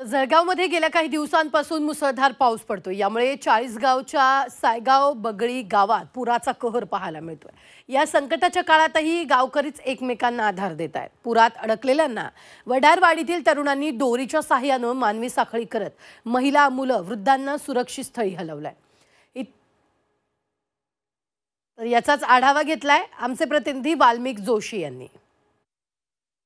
जळगावमध्ये गेल्या काही दिवसांपासून मुसळधार पाऊस पडतो। यामुळे चाळीसगावच्या सायगाव बगळी गावात पुराचा कहर पाहायला मिळतोय। या संकटाच्या काळातही गावकरीच एकमेकांना आधार देत आहेत। पुरात अडकलेल्यांना वडारवाडीतील तरुणांनी दोरीच्या सहाय्याने मानवी साखळी करत महिला, मुलं, वृद्धांना सुरक्षित स्थळी हलवलंय। तर याचाच आढावा घेतलाय आमचे प्रतिनिधी वाल्मिक जोशी यांनी।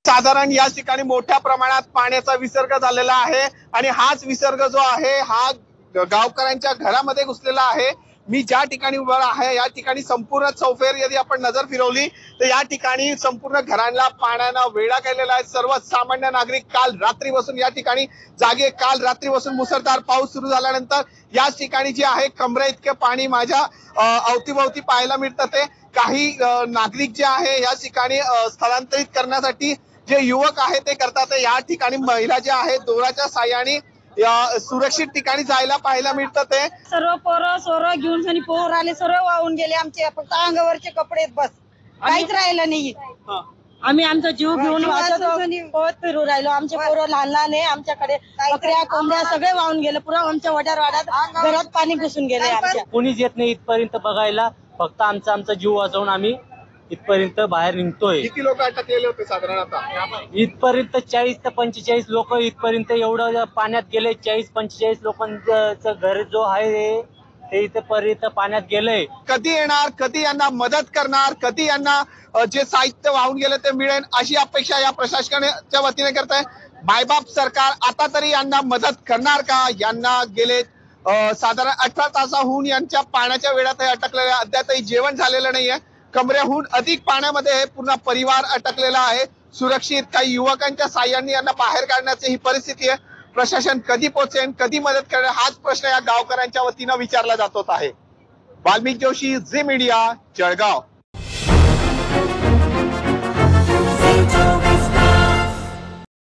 साधारण या ठिकाणी मोठ्या प्रमाणात पाण्याचा विसर्ग झालेला आहे आणि हाच विसर्ग जो आहे हा गावकऱ्यांच्या घरामध्ये घुसलेला आहे। मी ज्या ठिकाणी उभा आहे या ठिकाणी संपूर्ण चौफेर यदि आपण नजर फिरवली तर या ठिकाणी संपूर्ण घरांना पाण्याने वेढा केलेला आहे। सर्वसामान्य नागरिक काल रात्रीपासून या ठिकाणी जागे। काल रात्रीपासून मुसळधार पाऊस सुरू झाल्यानंतर या ठिकाणी जे आहे कमरे इतके पाणी माझ्या अवतीभोवती पाहायला मिळतं। ते काही नागरिक जे आहे या ठिकाणी स्थलांतरित करण्यासाठी जे युवक आहे ते करतात। या ठिकाणी महिला जे आहे दोराच्या साह्याने या सुरक्षित ठिकाणी जायला पाहायला मिळतं। ते सर्व पोरं सोरं घेऊन आणि पोर आले, सर्व वाहून गेले। आमचे फक्त अंगावरचे कपडे बस, काहीच राहिलं नाही। आम्ही आमचा जीव घेऊन पोहत फिरू राहिलो। आमचे पोरं लहान लहान आहे, आमच्याकडे बकऱ्या कोंबड्या सगळे वाहून गेले। पुरा आमच्या वडारवाड्यात घरात पाणी घुसून गेले। आमच्या कोणीच येत नाही इथपर्यंत बघायला। फक्त आमचा जीव वाचवून आम्ही इथपर्यंत बाहेर निघतोय। किती लोक अटकलेले होते साधारण आता? इथपर्यंत 40 ते 45 लोक इथपर्यंत एवढं पाण्यात गेले। 40-45 लोकांचं घर जो आहे ते इथपर्यंत पाण्यात गेलंय। कधी येणार, कधी यांना मदत करणार, कधी यांना जे साहित्य वाहून गेले ते मिळेल अशी अपेक्षा या प्रशासनाच्या वतीने करत आहे। मायबाप सरकार आता तरी यांना मदत करणार का? यांना गेले साधारण 18 तासाहून यांच्या पाण्याच्या वेळात अटकलेल्या, अद्यापही जेवण झालेलं नाहीये। कमरेहून अधिक पाण्यामध्ये हे पूर्ण परिवार अटकलेला आहे। सुरक्षित काही युवकांच्या साह्याने यांना बाहेर काढण्याची ही परिस्थिती आहे। प्रशासन कधी पोहोचेल, कधी मदत करेल हाच प्रश्न या गावकऱ्यांच्या वतीने विचारला जात आहे। Valmik Joshi, Zee Media, Jalgaon.